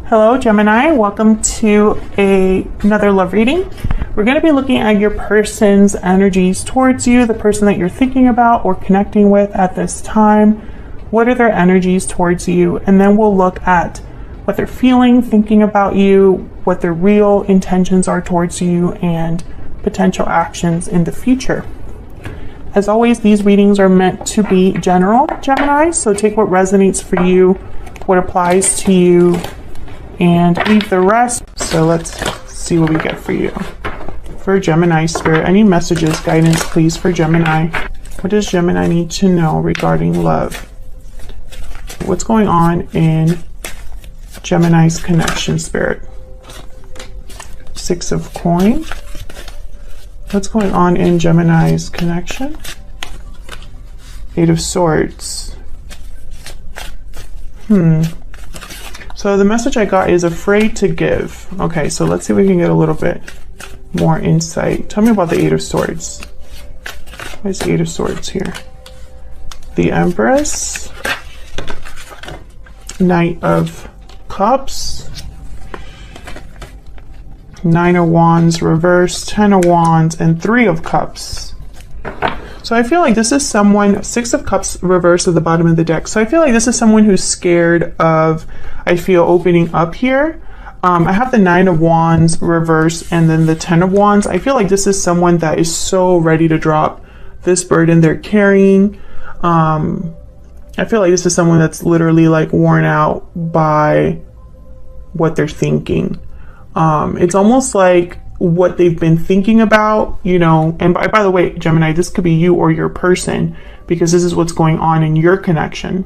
Hello Gemini, welcome to another love reading. We're going to be looking at your person's energies towards you, the person that you're thinking about or connecting with at this time. What are their energies towards you? And then we'll look at what they're feeling, thinking about you, what their real intentions are towards you, and potential actions in the future. As always, these readings are meant to be general, Gemini, so take what resonates for you, what applies to you, and leave the rest. So let's see what we get for you. For Gemini Spirit, any messages, guidance, please, for Gemini. What does Gemini need to know regarding love? What's going on in Gemini's connection, Spirit? Six of Coins. What's going on in Gemini's connection? Eight of Swords. So the message I got is afraid to give. Okay, so let's see if we can get a little bit more insight. Tell me about the Eight of Swords. What is the Eight of Swords here? The Empress. Knight of Cups. Nine of Wands reversed, 10 of Wands, and 3 of Cups. So I feel like this is someone, 6 of Cups reversed at the bottom of the deck. So I feel like this is someone who's scared of, I feel, opening up here. I have the 9 of Wands reversed and then the 10 of Wands. I feel like this is someone that is so ready to drop this burden they're carrying. I feel like this is someone that's literally like worn out by what they're thinking. It's almost like what they've been thinking about, you know, and by the way, Gemini, this could be you or your person, because this is what's going on in your connection.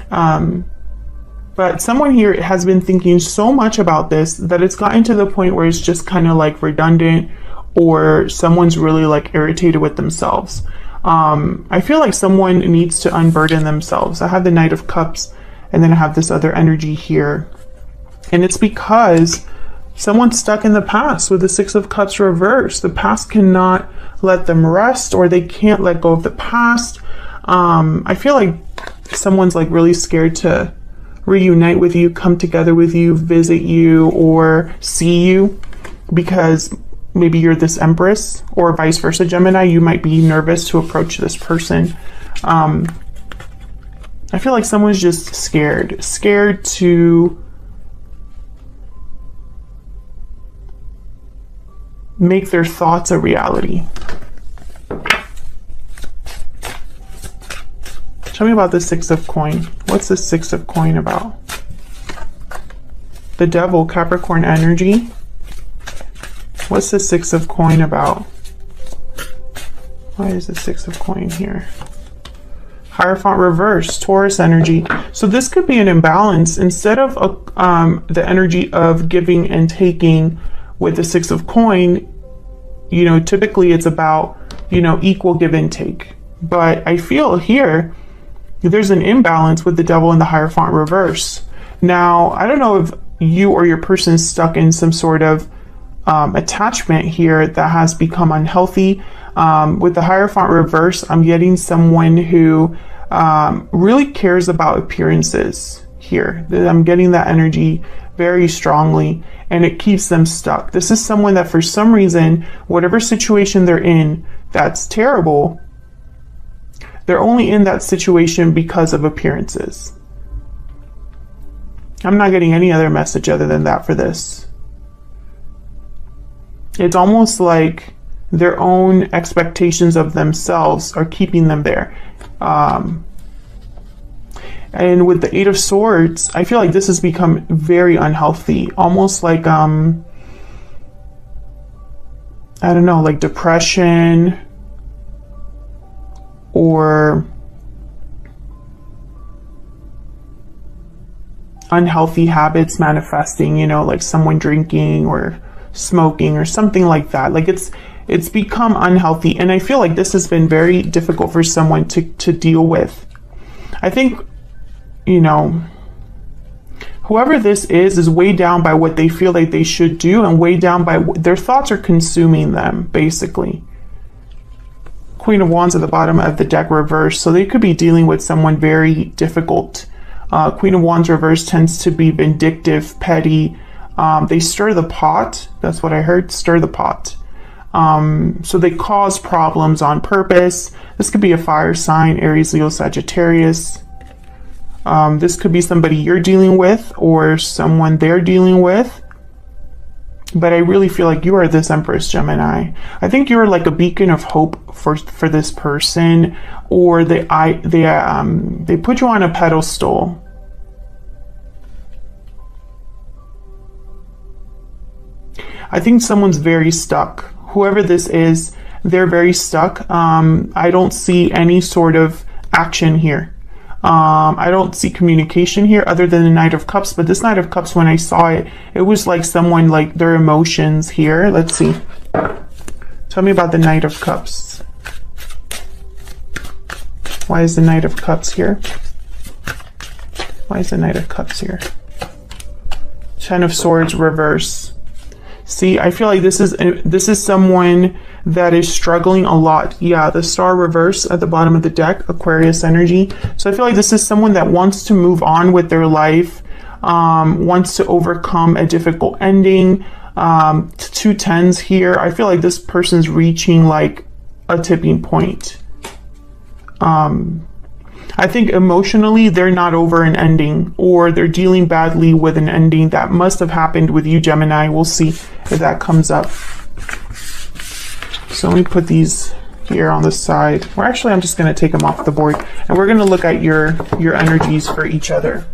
But someone here has been thinking so much about this that it's gotten to the point where it's just kind of like redundant, or someone's really like irritated with themselves. I feel like someone needs to unburden themselves. I have the Knight of Cups and then I have this other energy here. And it's because someone's stuck in the past with the 6 of Cups reversed. The past cannot let them rest, or they can't let go of the past. I feel like someone's like really scared to reunite with you, come together with you, visit you, or see you, because maybe you're this Empress, or vice versa, Gemini. You might be nervous to approach this person. I feel like someone's just scared to make their thoughts a reality. Tell me about the 6 of Coin. What's the 6 of Coin about? The Devil, Capricorn energy. What's the 6 of Coin about? Why is the 6 of Coin here? Hierophant reverse, Taurus energy. So this could be an imbalance. Instead of the energy of giving and taking with the 6 of Coin, you know, typically it's about, you know, equal give and take. But I feel here there's an imbalance with the Devil and the Hierophant reverse. Now, I don't know if you or your person is stuck in some sort of attachment here that has become unhealthy. With the Hierophant reverse, I'm getting someone who really cares about appearances here. I'm getting that energy very strongly, and it keeps them stuck. This is someone that for some reason, whatever situation they're in that's terrible, they're only in that situation because of appearances. I'm not getting any other message other than that for this. It's almost like their own expectations of themselves are keeping them there. And with the 8 of Swords, I feel like this has become very unhealthy. Almost like, I don't know, like depression, or unhealthy habits manifesting, you know, like someone drinking or smoking or something like that. Like it's become unhealthy. And I feel like this has been very difficult for someone to deal with. I think, you know, whoever this is weighed down by what they feel like they should do, and weighed down by their thoughts are consuming them, basically. Queen of Wands at the bottom of the deck reversed. So they could be dealing with someone very difficult Queen of Wands reverse tends to be vindictive, petty. They stir the pot. That's what I heard, stir the pot. So they cause problems on purpose. This could be a fire sign, Aries, Leo, Sagittarius. This could be somebody you're dealing with or someone they're dealing with. But I really feel like you are this Empress, Gemini. I think you're like a beacon of hope for this person, or they put you on a pedestal. I think someone's very stuck. Whoever this is, they're very stuck. I don't see any sort of action here. I don't see communication here other than the Knight of Cups, but this Knight of Cups, when I saw it, it was like someone, like their emotions here. Let's see. Tell me about the Knight of Cups. Why is the Knight of Cups here? Why is the Knight of Cups here? Ten of Swords reverse. See, I feel like this is someone that is struggling a lot. Yeah, the Star reverse at the bottom of the deck, Aquarius energy. So I feel like this is someone that wants to move on with their life, wants to overcome a difficult ending. Two tens here. I feel like this person's reaching like a tipping point. I think emotionally they're not over an ending, or they're dealing badly with an ending that must have happened with you, Gemini. We'll see if that comes up. So let me put these here on the side. Or actually, I'm just going to take them off the board, and we're going to look at your energies for each other.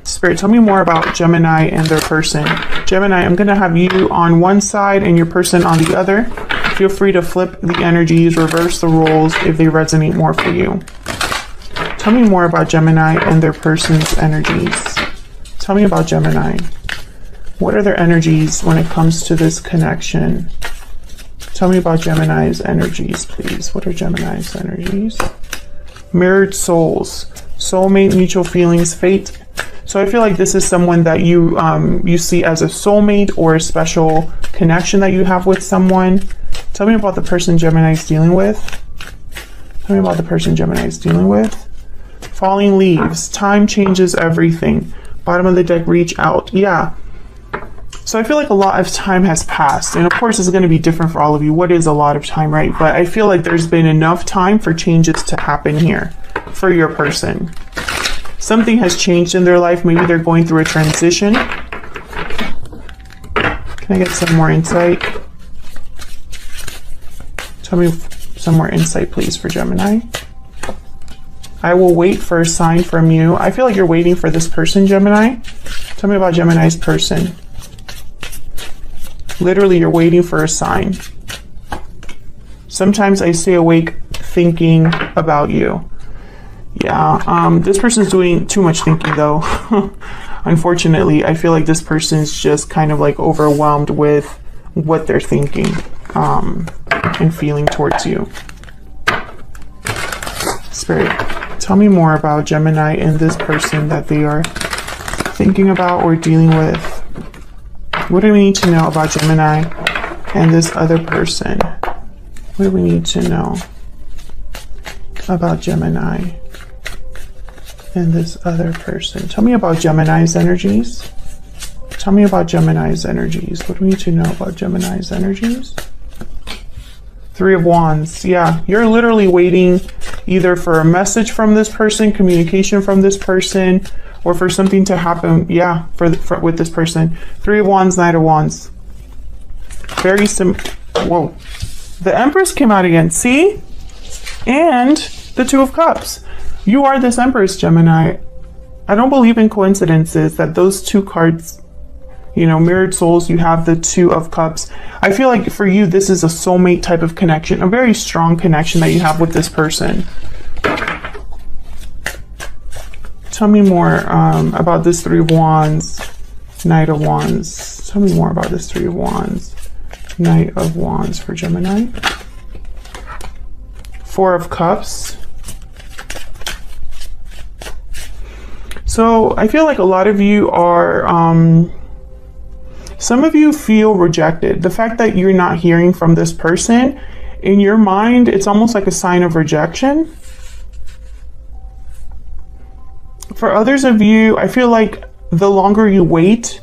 Spirit, tell me more about Gemini and their person. Gemini, I'm going to have you on one side and your person on the other. Feel free to flip the energies, reverse the roles if they resonate more for you. Tell me more about Gemini and their person's energies. Tell me about Gemini. What are their energies when it comes to this connection? Tell me about Gemini's energies, please. What are Gemini's energies? Mirrored souls, soulmate, mutual feelings, fate. So I feel like this is someone that you see as a soulmate or a special connection that you have with someone. Tell me about the person Gemini is dealing with. Tell me about the person Gemini is dealing with. Falling leaves. Time changes everything. Bottom of the deck, reach out. Yeah. So I feel like a lot of time has passed. And of course, it's going to be different for all of you. What is a lot of time, right? But I feel like there's been enough time for changes to happen here for your person. Something has changed in their life. Maybe they're going through a transition. Can I get some more insight? Tell me some more insight, please, for Gemini. I will wait for a sign from you. I feel like you're waiting for this person, Gemini. Tell me about Gemini's person. Literally, you're waiting for a sign. Sometimes I stay awake thinking about you. Yeah, this person's doing too much thinking, though. Unfortunately, I feel like this person's just kind of like overwhelmed with what they're thinking. And feeling towards you. Spirit, tell me more about Gemini and this person that they are thinking about or dealing with. What do we need to know about Gemini and this other person? What do we need to know about Gemini and this other person? Tell me about Gemini's energies. Tell me about Gemini's energies. What do we need to know about Gemini's energies? Three of Wands. Yeah, you're literally waiting either for a message from this person, communication from this person, or for something to happen. Yeah, with this person. Three of Wands, Knight of Wands. Very whoa. The Empress came out again. See? And the Two of Cups. You are this Empress, Gemini. I don't believe in coincidences that those two cards, you know, mirrored souls, you have the Two of Cups. I feel like for you, this is a soulmate type of connection, a very strong connection that you have with this person. Tell me more about this Three of Wands, Knight of Wands. Tell me more about this Three of Wands, Knight of Wands for Gemini. Four of Cups. So I feel like a lot of you are, some of you feel rejected. The fact that you're not hearing from this person, in your mind, it's almost like a sign of rejection. For others of you, I feel like the longer you wait,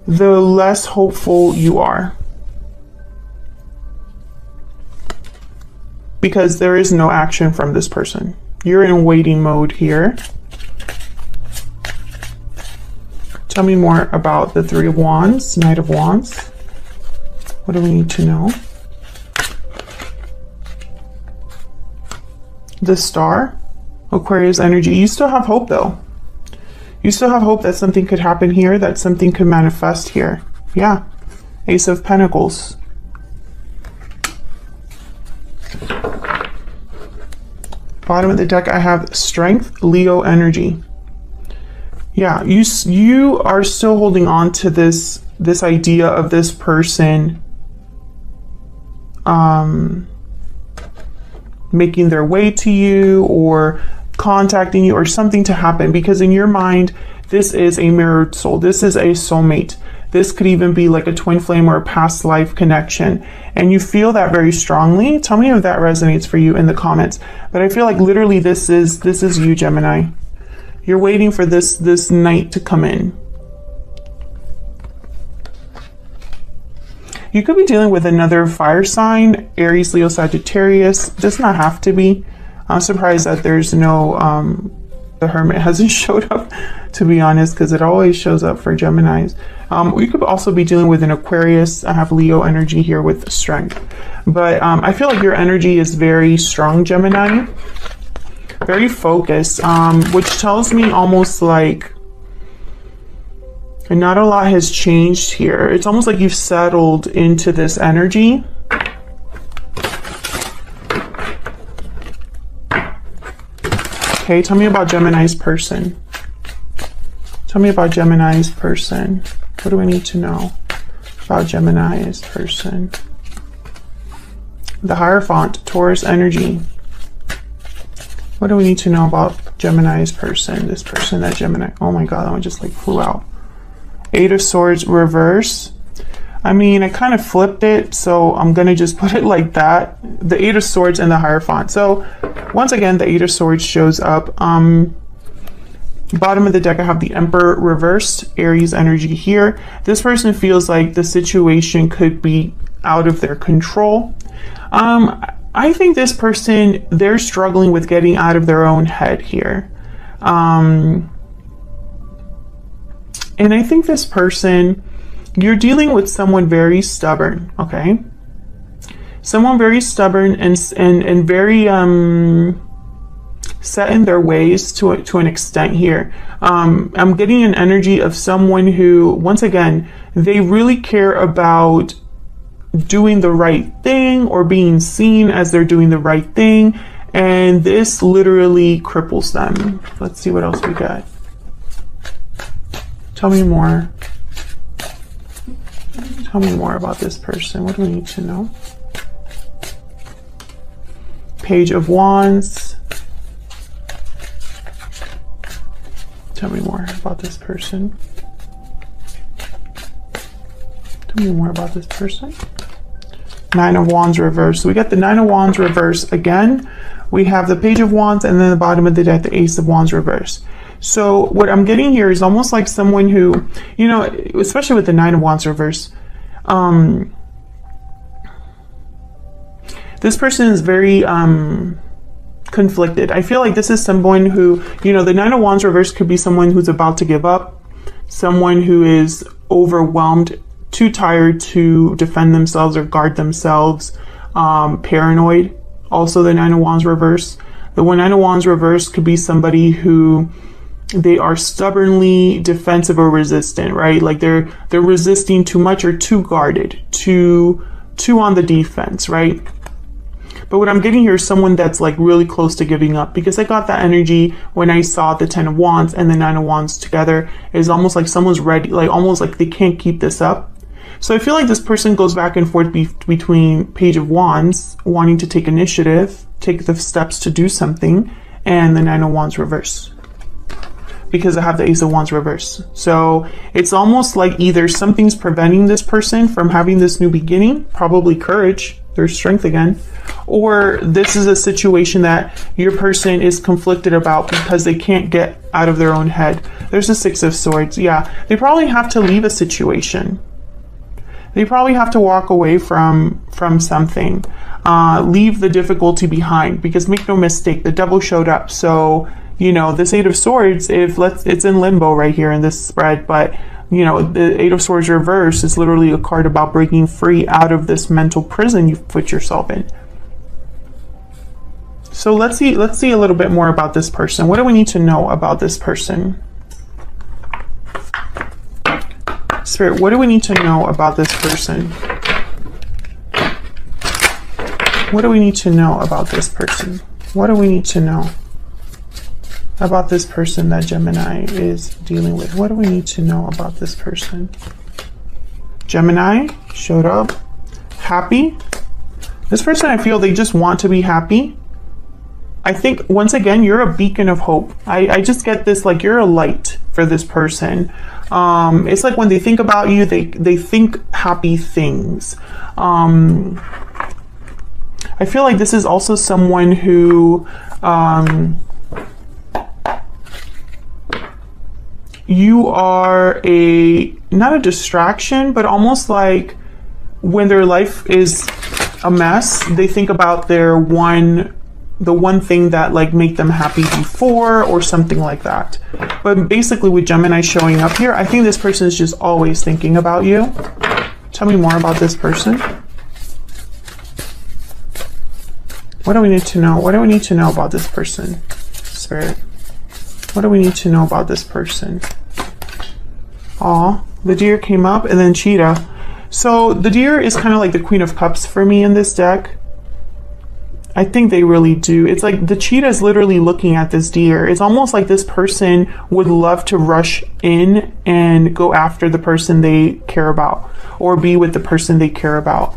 the less hopeful you are. Because there is no action from this person. You're in waiting mode here. Tell me more about the Three of Wands, Knight of Wands. What do we need to know? The Star, Aquarius energy. You still have hope though. You still have hope that something could happen here, that something could manifest here. Yeah. Ace of Pentacles. Bottom of the deck, I have Strength, Leo energy. Yeah, you are still holding on to this idea of this person making their way to you or contacting you or something to happen, because in your mind, this is a mirrored soul. This is a soulmate. This could even be like a twin flame or a past life connection. And you feel that very strongly. Tell me if that resonates for you in the comments. But I feel like literally this is you, Gemini. You're waiting for this knight to come in. You could be dealing with another fire sign, Aries, Leo, Sagittarius. Does not have to be. I'm surprised that there's no, the Hermit hasn't showed up, to be honest, because it always shows up for Geminis. You could also be dealing with an Aquarius. I have Leo energy here with Strength. But I feel like your energy is very strong, Gemini. Very focused, which tells me almost like not a lot has changed here. It's almost like you've settled into this energy. Okay, tell me about Gemini's person. Tell me about Gemini's person. What do we need to know about Gemini's person? The Hierophant, Taurus energy. What do we need to know about Gemini's person? This person, that Gemini. Oh my God, that one just like flew out. Eight of Swords reverse. I mean, I kind of flipped it, so I'm going to just put it like that. The Eight of Swords and the Hierophant. So once again, the Eight of Swords shows up. Bottom of the deck, I have the Emperor reversed, Aries energy here. This person feels like the situation could be out of their control. I think this person, they're struggling with getting out of their own head here. And I think this person, you're dealing with someone very stubborn, okay? Someone very stubborn and very set in their ways to an extent here. I'm getting an energy of someone who, once again, they really care about doing the right thing or being seen as they're doing the right thing, and this literally cripples them. Let's see what else we got. Tell me more. Tell me more about this person. What do we need to know? Page of Wands. Tell me more about this person. Tell me more about this person. Nine of Wands reverse. So we got the Nine of Wands reverse again. We have the Page of Wands, and then the bottom of the deck, the Ace of Wands reverse. So what I'm getting here is almost like someone who, you know, especially with the Nine of Wands reverse, this person is very conflicted. I feel like this is someone who, you know, the Nine of Wands reverse could be someone who's about to give up, someone who is overwhelmed, too tired to defend themselves or guard themselves, paranoid. Also the Nine of Wands reverse. The Nine of Wands reverse could be somebody who they are stubbornly defensive or resistant, right? Like they're resisting too much or too guarded, too on the defense, right? But what I'm getting here is someone that's like really close to giving up, because I got that energy when I saw the Ten of Wands and the Nine of Wands together. It's almost like someone's ready, like almost like they can't keep this up. So I feel like this person goes back and forth between Page of Wands, wanting to take initiative, take the steps to do something, and the Nine of Wands reverse, because I have the Ace of Wands reverse. So it's almost like either something's preventing this person from having this new beginning, probably courage, there's strength again. Or this is a situation that your person is conflicted about because they can't get out of their own head. There's the Six of Swords. Yeah, they probably have to leave a situation. They probably have to walk away from something. Leave the difficulty behind, because make no mistake, the Devil showed up. So, you know, this Eight of Swords, it's in limbo right here in this spread, but you know, the Eight of Swords reverse is literally a card about breaking free out of this mental prison you've put yourself in. So let's see a little bit more about this person. What do we need to know about this person? Spirit, what do we need to know about this person? What do we need to know about this person? What do we need to know about this person that Gemini is dealing with? What do we need to know about this person? Gemini showed up. Happy. This person, I feel they just want to be happy. I think, once again, you're a beacon of hope. I just get this, like, you're a light for this person. It's like when they think about you, they think happy things. I feel like this is also someone who you are not a distraction, but almost like when their life is a mess, they think about the one thing that like made them happy before, or something like that. But basically with Gemini showing up here, I think this person is just always thinking about you. Tell me more about this person. What do we need to know? What do we need to know about this person? Spirit. What do we need to know about this person? Aw, the Deer came up, and then Cheetah. So the Deer is kind of like the Queen of Cups for me in this deck. I think they really do. It's like the Cheetah is literally looking at this Deer. It's almost like this person would love to rush in and go after the person they care about, or be with the person they care about.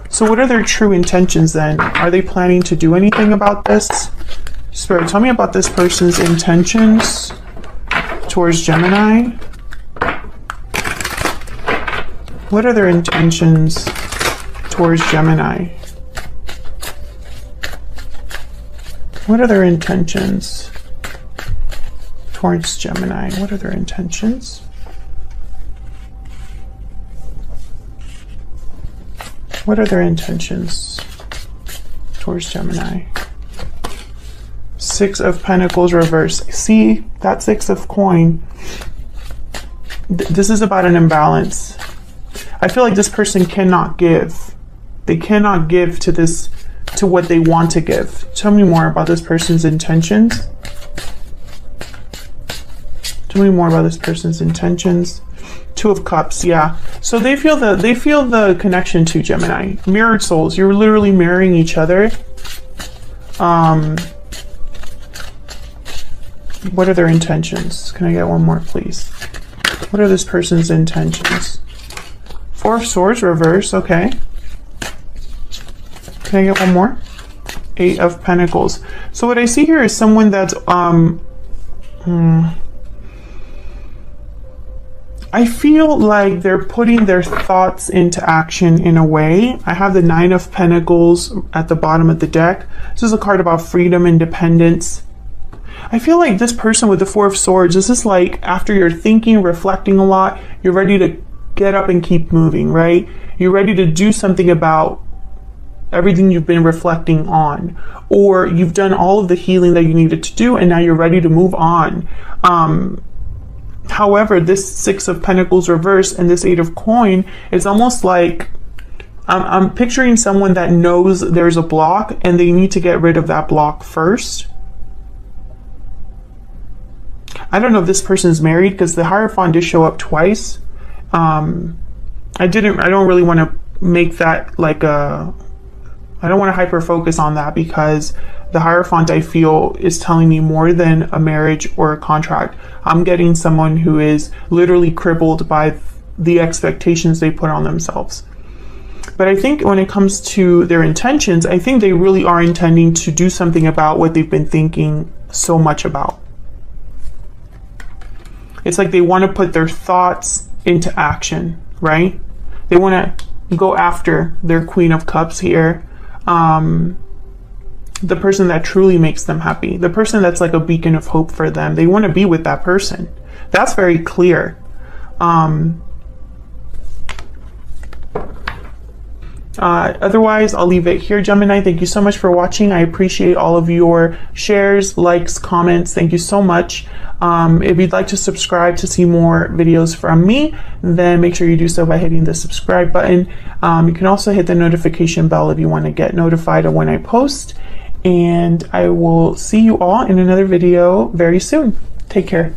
So what are their true intentions then? Are they planning to do anything about this? Spirit, tell me about this person's intentions towards Gemini. What are their intentions towards Gemini? What are their intentions towards Gemini? What are their intentions? What are their intentions towards Gemini? Six of Pentacles reverse. See, that Six of Coin. This is about an imbalance. I feel like this person cannot give. They cannot give to what they want to give. Tell me more about this person's intentions. Tell me more about this person's intentions. Two of Cups, yeah. So they feel the connection to Gemini. Mirrored souls. You're literally mirroring each other. What are their intentions? Can I get one more, please? What are this person's intentions? Four of Swords reverse. Okay. Can I get one more? Eight of Pentacles. So what I see here is someone that's I feel like they're putting their thoughts into action in a way. I have the Nine of Pentacles at the bottom of the deck. This is a card about freedom, independence. I feel like this person with the Four of Swords, this is like after you're thinking, reflecting a lot, you're ready to get up and keep moving, right? You're ready to do something about everything you've been reflecting on, or you've done all of the healing that you needed to do, and now you're ready to move on. However, this Six of Pentacles reverse and this Eight of Coin is almost like I'm picturing someone that knows there's a block and they need to get rid of that block first. I don't know if this person is married, because the Hierophant did show up twice. I don't really want to make that like I don't want to hyper focus on that, because the Hierophant, I feel, is telling me more than a marriage or a contract. I'm getting someone who is literally crippled by the expectations they put on themselves. But I think when it comes to their intentions, I think they really are intending to do something about what they've been thinking so much about. It's like they want to put their thoughts into action, right? They want to go after their Queen of Cups here. The person that truly makes them happy, the person that's like a beacon of hope for them. They want to be with that person. That's very clear. Otherwise, I'll leave it here, Gemini. Thank you so much for watching. I appreciate all of your shares, likes, comments. Thank you so much. If you'd like to subscribe to see more videos from me, then make sure you do so by hitting the subscribe button. You can also hit the notification bell if you want to get notified of when I post. And I will see you all in another video very soon. Take care.